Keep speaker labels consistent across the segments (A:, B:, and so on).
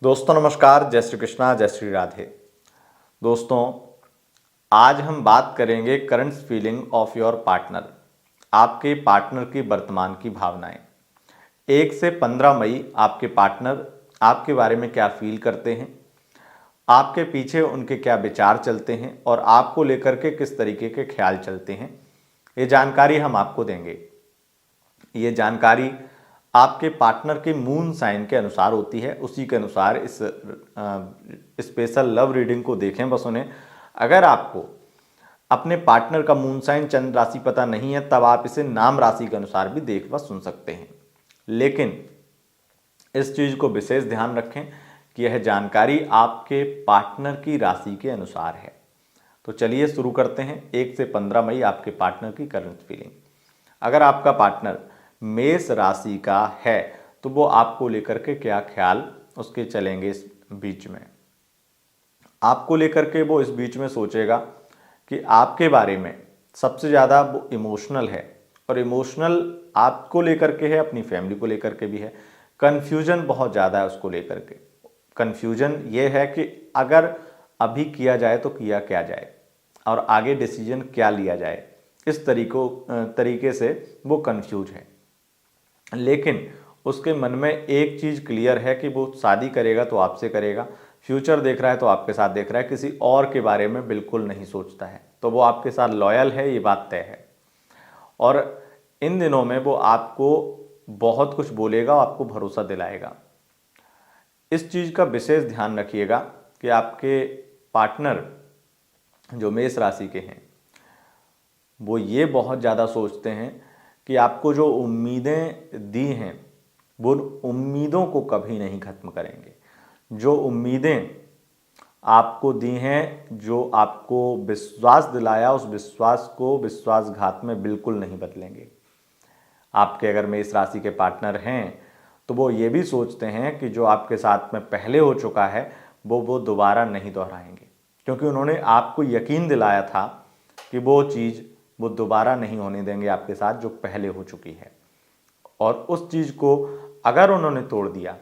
A: दोस्तों नमस्कार, जय श्री कृष्णा, जय श्री राधे। दोस्तों आज हम बात करेंगे current feeling of your partner, आपके पार्टनर की वर्तमान की भावनाएं। 1 से 15 मई आपके पार्टनर आपके बारे में क्या फील करते हैं, आपके पीछे उनके क्या विचार चलते हैं और आपको लेकर के किस तरीके के ख्याल चलते हैं, ये जानकारी हम आपको देंगे। ये जानकारी आपके पार्टनर के मून साइन के अनुसार होती है, उसी के अनुसार इस स्पेशल लव रीडिंग को देखें। बस उन्हें, अगर आपको अपने पार्टनर का मून साइन चंद्र राशि पता नहीं है तब आप इसे नाम राशि के अनुसार भी देख व सुन सकते हैं, लेकिन इस चीज़ को विशेष ध्यान रखें कि यह जानकारी आपके पार्टनर की राशि के अनुसार है। तो चलिए शुरू करते हैं। 1 से 15 मई आपके पार्टनर की करंट फीलिंग। अगर आपका पार्टनर मेष राशि का है तो वो आपको लेकर के क्या ख्याल उसके चलेंगे इस बीच में। आपको लेकर के वो इस बीच में सोचेगा कि आपके बारे में सबसे ज़्यादा वो इमोशनल है, और इमोशनल आपको लेकर के है, अपनी फैमिली को लेकर के भी है। कन्फ्यूजन बहुत ज़्यादा है उसको लेकर के। कन्फ्यूजन ये है कि अगर अभी किया जाए तो किया क्या जाए और आगे डिसीजन क्या लिया जाए, इस तरीके से वो कंफ्यूज है। लेकिन उसके मन में एक चीज़ क्लियर है कि वो शादी करेगा तो आपसे करेगा, फ्यूचर देख रहा है तो आपके साथ देख रहा है, किसी और के बारे में बिल्कुल नहीं सोचता है। तो वो आपके साथ लॉयल है, ये बात तय है। और इन दिनों में वो आपको बहुत कुछ बोलेगा, आपको भरोसा दिलाएगा। इस चीज़ का विशेष ध्यान रखिएगा कि आपके पार्टनर जो मेष राशि के हैं वो ये बहुत ज़्यादा सोचते हैं कि आपको जो उम्मीदें दी हैं वो उम्मीदों को कभी नहीं ख़त्म करेंगे। जो उम्मीदें आपको दी हैं, जो आपको विश्वास दिलाया, उस विश्वास को विश्वासघात में बिल्कुल नहीं बदलेंगे। आपके अगर मेष राशि के पार्टनर हैं तो वो ये भी सोचते हैं कि जो आपके साथ में पहले हो चुका है वो दोबारा नहीं दोहराएंगे, क्योंकि उन्होंने आपको यकीन दिलाया था कि वो चीज़ वो दोबारा नहीं होने देंगे आपके साथ जो पहले हो चुकी है। और उस चीज़ को अगर उन्होंने तोड़ दिया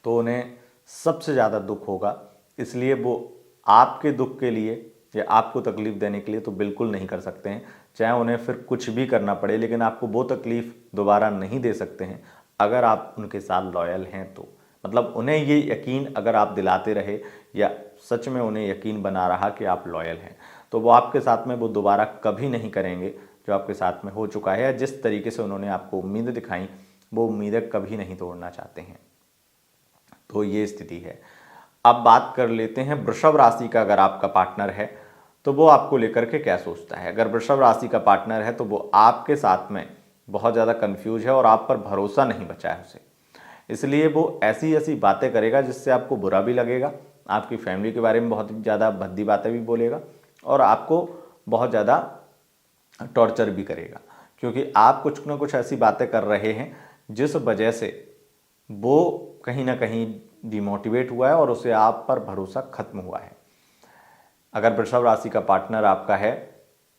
A: तो उन्हें सबसे ज़्यादा दुख होगा। इसलिए वो आपके दुख के लिए या आपको तकलीफ़ देने के लिए तो बिल्कुल नहीं कर सकते हैं, चाहे उन्हें फिर कुछ भी करना पड़े, लेकिन आपको वो तकलीफ़ दोबारा नहीं दे सकते हैं अगर आप उनके साथ लॉयल हैं तो। मतलब उन्हें ये यकीन अगर आप दिलाते रहे या सच में उन्हें यकीन बना रहा कि आप लॉयल हैं, तो वो आपके साथ में वो दोबारा कभी नहीं करेंगे जो आपके साथ में हो चुका है। या जिस तरीके से उन्होंने आपको उम्मीदें दिखाई वो उम्मीदें कभी नहीं तोड़ना चाहते हैं। तो ये स्थिति है। अब बात कर लेते हैं वृषभ राशि का। अगर आपका पार्टनर है तो वो आपको लेकर के क्या सोचता है। अगर वृषभ राशि का पार्टनर है तो वो आपके साथ में बहुत ज़्यादा कंफ्यूज है और आप पर भरोसा नहीं बचा है उसे, इसलिए वो ऐसी ऐसी बातें करेगा जिससे आपको बुरा भी लगेगा, आपकी फैमिली के बारे में बहुत ज़्यादा भद्दी बातें भी बोलेगा और आपको बहुत ज़्यादा टॉर्चर भी करेगा, क्योंकि आप कुछ ना कुछ ऐसी बातें कर रहे हैं जिस वजह से वो कहीं ना कहीं डिमोटिवेट हुआ है और उसे आप पर भरोसा खत्म हुआ है। अगर वृषभ राशि का पार्टनर आपका है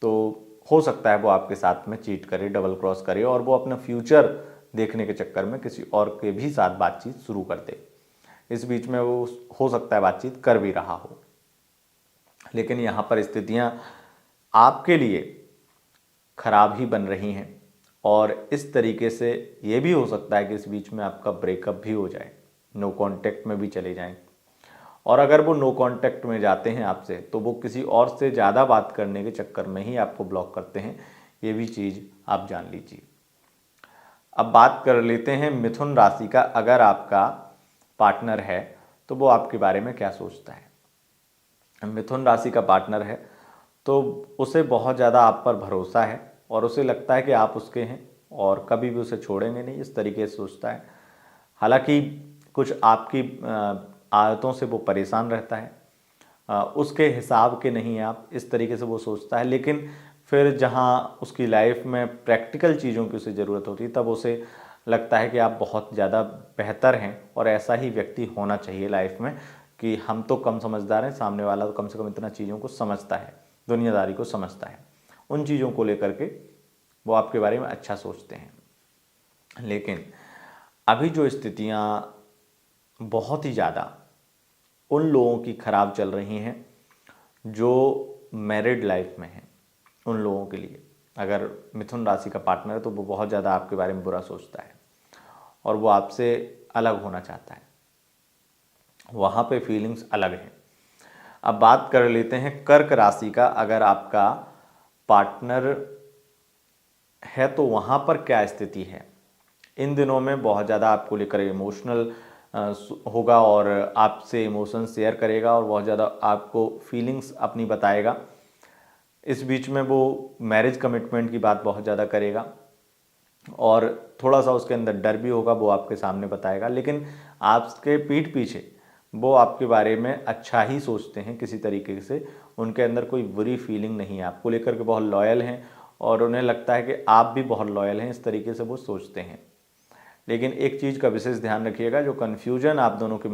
A: तो हो सकता है वो आपके साथ में चीट करे, डबल क्रॉस करे और वो अपना फ्यूचर देखने के चक्कर में किसी और के भी साथ बातचीत शुरू कर दे। इस बीच में वो हो सकता है बातचीत कर भी रहा हो, लेकिन यहाँ पर स्थितियाँ आपके लिए खराब ही बन रही हैं। और इस तरीके से ये भी हो सकता है कि इस बीच में आपका ब्रेकअप भी हो जाए, नो कांटेक्ट में भी चले जाएं। और अगर वो नो कांटेक्ट में जाते हैं आपसे तो वो किसी और से ज़्यादा बात करने के चक्कर में ही आपको ब्लॉक करते हैं, ये भी चीज़ आप जान लीजिए। अब बात कर लेते हैं मिथुन राशि का। अगर आपका पार्टनर है तो वो आपके बारे में क्या सोचता है। मिथुन राशि का पार्टनर है तो उसे बहुत ज़्यादा आप पर भरोसा है और उसे लगता है कि आप उसके हैं और कभी भी उसे छोड़ेंगे नहीं, इस तरीके से सोचता है। हालांकि कुछ आपकी आदतों से वो परेशान रहता है, उसके हिसाब के नहीं आप, इस तरीके से वो सोचता है। लेकिन फिर जहाँ उसकी लाइफ में प्रैक्टिकल चीज़ों की उसे ज़रूरत होती है तब उसे लगता है कि आप बहुत ज़्यादा बेहतर हैं और ऐसा ही व्यक्ति होना चाहिए लाइफ में कि हम तो कम समझदार हैं, सामने वाला तो कम से कम इतना चीज़ों को समझता है, दुनियादारी को समझता है। उन चीज़ों को लेकर के वो आपके बारे में अच्छा सोचते हैं। लेकिन अभी जो स्थितियाँ बहुत ही ज़्यादा उन लोगों की खराब चल रही हैं जो मैरिड लाइफ में हैं। उन लोगों के लिए अगर मिथुन राशि का पार्टनर है तो वो बहुत ज़्यादा आपके बारे में बुरा सोचता है और वो आपसे अलग होना चाहता है, वहाँ पे फीलिंग्स अलग हैं। अब बात कर लेते हैं कर्क राशि का। अगर आपका पार्टनर है तो वहाँ पर क्या स्थिति है। इन दिनों में बहुत ज़्यादा आपको लेकर इमोशनल होगा और आपसे इमोशन शेयर करेगा और बहुत ज़्यादा आपको फीलिंग्स अपनी बताएगा। इस बीच में वो मैरिज कमिटमेंट की बात बहुत ज़्यादा करेगा और थोड़ा सा उसके अंदर डर भी होगा, वो आपके सामने बताएगा। लेकिन आपके पीठ पीछे वो आपके बारे में अच्छा ही सोचते हैं किसी तरीके से। उनके अंदर कोई बुरी फीलिंग नहीं है, आपको लेकर के बहुत लॉयल हैं और उन्हें लगता है कि आप भी बहुत लॉयल हैं, इस तरीके से वो सोचते हैं। लेकिन एक चीज़ का विशेष ध्यान रखिएगा, जो कन्फ्यूजन आप दोनों के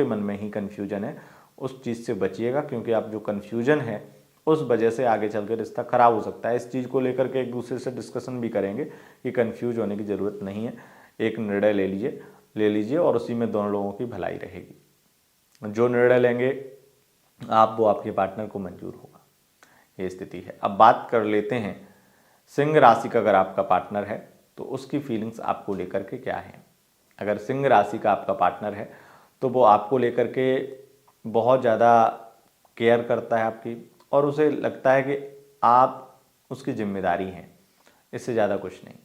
A: मन में ही कन्फ्यूजन है, उस चीज़ से बचिएगा, क्योंकि आप जो कन्फ्यूजन है उस वजह से आगे चल के रिश्ता खराब हो सकता है। इस चीज़ को लेकर के एक दूसरे से डिस्कशन भी करेंगे कि कन्फ्यूज होने की ज़रूरत नहीं है, एक निर्णय ले लीजिए और उसी में दोनों लोगों की भलाई रहेगी। जो निर्णय लेंगे आप, वो आपके पार्टनर को मंजूर होगा, ये स्थिति है। अब बात कर लेते हैं सिंह राशि का। अगर आपका पार्टनर है तो उसकी फीलिंग्स आपको लेकर के क्या है। अगर सिंह राशि का आपका पार्टनर है तो वो आपको लेकर के बहुत ज़्यादा केयर करता है आपकी, और उसे लगता है कि आप उसकी जिम्मेदारी हैं, इससे ज़्यादा कुछ नहीं।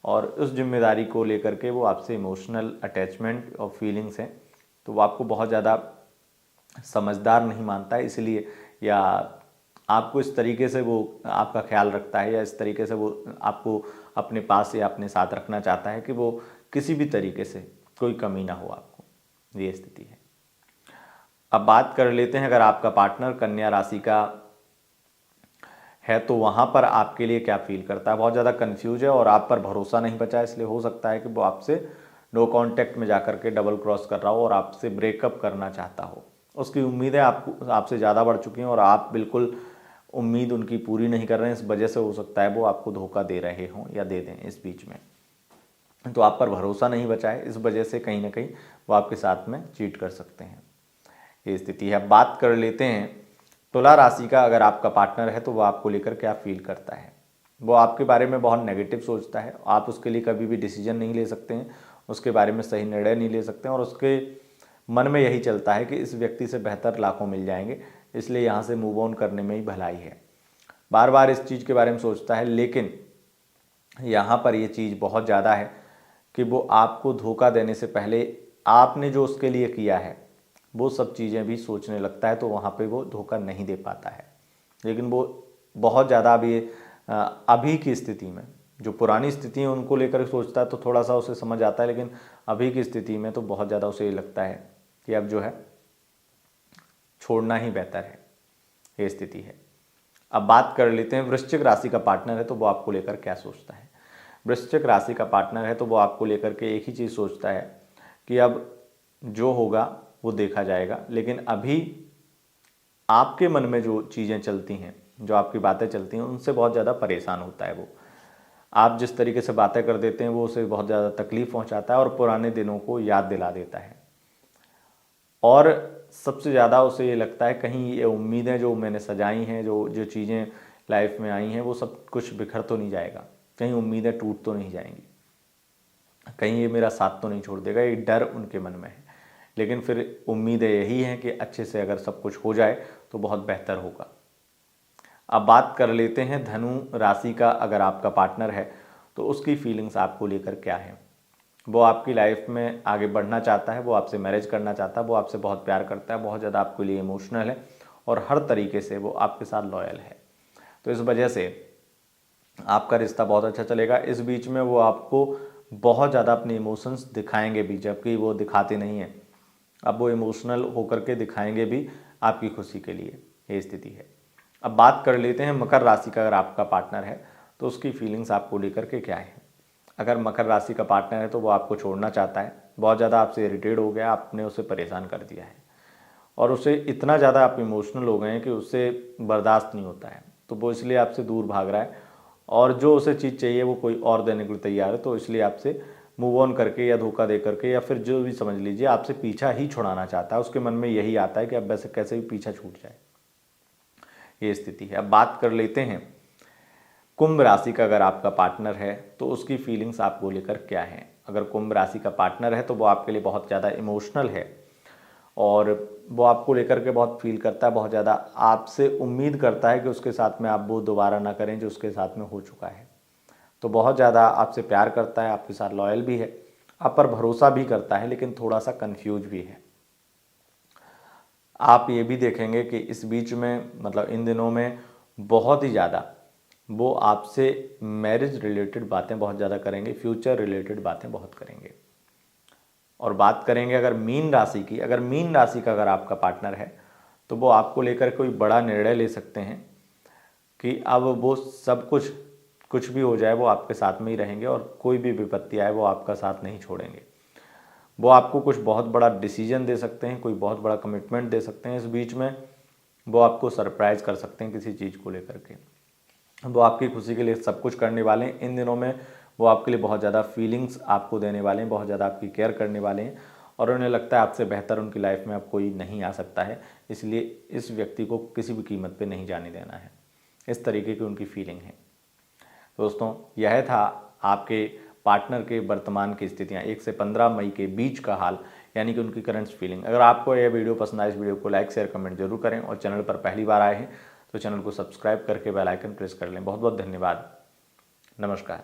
A: और उस जिम्मेदारी को लेकर के वो आपसे इमोशनल अटैचमेंट और फीलिंग्स हैं, तो वो आपको बहुत ज़्यादा समझदार नहीं मानता है, इसलिए या आपको इस तरीके से वो आपका ख्याल रखता है, या इस तरीके से वो आपको अपने पास या अपने साथ रखना चाहता है कि वो किसी भी तरीके से कोई कमी ना हो आपको, ये स्थिति है। अब बात कर लेते हैं, अगर आपका पार्टनर कन्या राशि का है तो वहाँ पर आपके लिए क्या फील करता है। बहुत ज़्यादा कंफ्यूज है और आप पर भरोसा नहीं बचा है, इसलिए हो सकता है कि वो आपसे नो कांटेक्ट में जाकर के डबल क्रॉस कर रहा हो और आपसे ब्रेकअप करना चाहता हो। उसकी उम्मीदें आपसे ज़्यादा बढ़ चुकी हैं और आप बिल्कुल उम्मीद उनकी पूरी नहीं कर रहे हैं। इस वजह से हो सकता है वो आपको धोखा दे रहे हों या दे दें इस बीच में, तो आप पर भरोसा नहीं बचा है, इस वजह से कहीं ना कहीं वो आपके साथ में चीट कर सकते हैं, ये स्थिति है। बात कर लेते हैं तुला राशि का। अगर आपका पार्टनर है तो वो आपको लेकर क्या फील करता है। वो आपके बारे में बहुत नेगेटिव सोचता है, आप उसके लिए कभी भी डिसीजन नहीं ले सकते हैं, उसके बारे में सही निर्णय नहीं ले सकते हैं, और उसके मन में यही चलता है कि इस व्यक्ति से बेहतर लाखों मिल जाएंगे, इसलिए यहाँ से मूव ऑन करने में ही भलाई है। बार बार इस चीज़ के बारे में सोचता है, लेकिन यहाँ पर ये चीज़ बहुत ज़्यादा है कि वो आपको धोखा देने से पहले आपने जो उसके लिए किया है वो सब चीज़ें भी सोचने लगता है, तो वहाँ पे वो धोखा नहीं दे पाता है। लेकिन वो बहुत ज़्यादा अभी की स्थिति में, जो पुरानी स्थिति है उनको लेकर सोचता है तो थोड़ा सा उसे समझ आता है, लेकिन अभी की स्थिति में तो बहुत ज़्यादा उसे ये लगता है कि अब जो है छोड़ना ही बेहतर है, ये स्थिति है। अब बात कर लेते हैं वृश्चिक राशि का पार्टनर है तो वो आपको लेकर क्या सोचता है। वृश्चिक राशि का पार्टनर है तो वो आपको लेकर के एक ही चीज़ सोचता है कि अब जो होगा वो देखा जाएगा, लेकिन अभी आपके मन में जो चीज़ें चलती हैं, जो आपकी बातें चलती हैं, उनसे बहुत ज़्यादा परेशान होता है वो। आप जिस तरीके से बातें कर देते हैं वो उसे बहुत ज़्यादा तकलीफ़ पहुंचाता है और पुराने दिनों को याद दिला देता है। और सबसे ज़्यादा उसे ये लगता है कहीं ये उम्मीदें जो मैंने सजाई हैं, जो चीज़ें लाइफ में आई हैं, वो सब कुछ बिखर तो नहीं जाएगा, कहीं उम्मीदें टूट तो नहीं जाएंगी, कहीं ये मेरा साथ तो नहीं छोड़ देगा, ये डर उनके मन में है। लेकिन फिर उम्मीदें यही हैं कि अच्छे से अगर सब कुछ हो जाए तो बहुत बेहतर होगा। अब बात कर लेते हैं धनु राशि का। अगर आपका पार्टनर है तो उसकी फीलिंग्स आपको लेकर क्या है। वो आपकी लाइफ में आगे बढ़ना चाहता है, वो आपसे मैरिज करना चाहता है, वो आपसे बहुत प्यार करता है, बहुत ज़्यादा आपके लिए इमोशनल है और हर तरीके से वो आपके साथ लॉयल है। तो इस वजह से आपका रिश्ता बहुत अच्छा चलेगा। इस बीच में वो आपको बहुत ज़्यादा अपने इमोशंस दिखाएंगे भी, जबकि वो दिखाते नहीं हैं। अब वो इमोशनल होकर के दिखाएंगे भी आपकी खुशी के लिए, ये स्थिति है। अब बात कर लेते हैं मकर राशि का। अगर आपका पार्टनर है तो उसकी फीलिंग्स आपको लेकर के क्या है। अगर मकर राशि का पार्टनर है तो वो आपको छोड़ना चाहता है, बहुत ज़्यादा आपसे इरिटेट हो गया, आपने उसे परेशान कर दिया है और उसे इतना ज़्यादा आप इमोशनल हो गए हैं कि उससे बर्दाश्त नहीं होता है, तो वो इसलिए आपसे दूर भाग रहा है और जो उसे चीज़ चाहिए वो कोई और देने के लिए तैयार है, तो इसलिए आपसे मूव ऑन करके या धोखा दे करके या फिर जो भी समझ लीजिए आपसे पीछा ही छुड़ाना चाहता है। उसके मन में यही आता है कि अब वैसे कैसे भी पीछा छूट जाए, ये स्थिति है। अब बात कर लेते हैं कुंभ राशि का अगर आपका पार्टनर है तो उसकी फीलिंग्स आपको लेकर क्या है। अगर कुंभ राशि का पार्टनर है तो वो आपके लिए बहुत ज़्यादा इमोशनल है और वो आपको लेकर के बहुत फील करता है, बहुत ज़्यादा आपसे उम्मीद करता है कि उसके साथ में आप वो दोबारा ना करें जो उसके साथ में हो चुका है। तो बहुत ज़्यादा आपसे प्यार करता है, आपके साथ लॉयल भी है, आप पर भरोसा भी करता है, लेकिन थोड़ा सा कंफ्यूज भी है। आप ये भी देखेंगे कि इस बीच में मतलब इन दिनों में बहुत ही ज़्यादा वो आपसे मैरिज रिलेटेड बातें बहुत ज़्यादा करेंगे, फ्यूचर रिलेटेड बातें बहुत करेंगे। और बात करेंगे अगर मीन राशि की, अगर मीन राशि का अगर आपका पार्टनर है तो वो आपको लेकर कोई बड़ा निर्णय ले सकते हैं कि अब वो सब कुछ भी हो जाए वो आपके साथ में ही रहेंगे और कोई भी विपत्ति आए वो आपका साथ नहीं छोड़ेंगे। वो आपको कुछ बहुत बड़ा डिसीजन दे सकते हैं, कोई बहुत बड़ा कमिटमेंट दे सकते हैं, इस बीच में वो आपको सरप्राइज़ कर सकते हैं किसी चीज़ को लेकर के। वो आपकी खुशी के लिए सब कुछ करने वाले हैं। इन दिनों में वो आपके लिए बहुत ज़्यादा फीलिंग्स आपको देने वाले हैं, बहुत ज़्यादा आपकी केयर करने वाले हैं और उन्हें लगता है आपसे बेहतर उनकी लाइफ में अब कोई नहीं आ सकता है, इसलिए इस व्यक्ति को किसी भी कीमत पे नहीं जाने देना है। इस तरीके की उनकी फीलिंग है। दोस्तों, यह था आपके पार्टनर के वर्तमान की स्थितियाँ 1 से 15 मई के बीच का हाल, यानी कि उनकी करंट फीलिंग। अगर आपको यह वीडियो पसंद आए, इस वीडियो को लाइक शेयर कमेंट जरूर करें और चैनल पर पहली बार आए हैं तो चैनल को सब्सक्राइब करके बेल आइकन प्रेस कर लें। बहुत बहुत धन्यवाद। नमस्कार।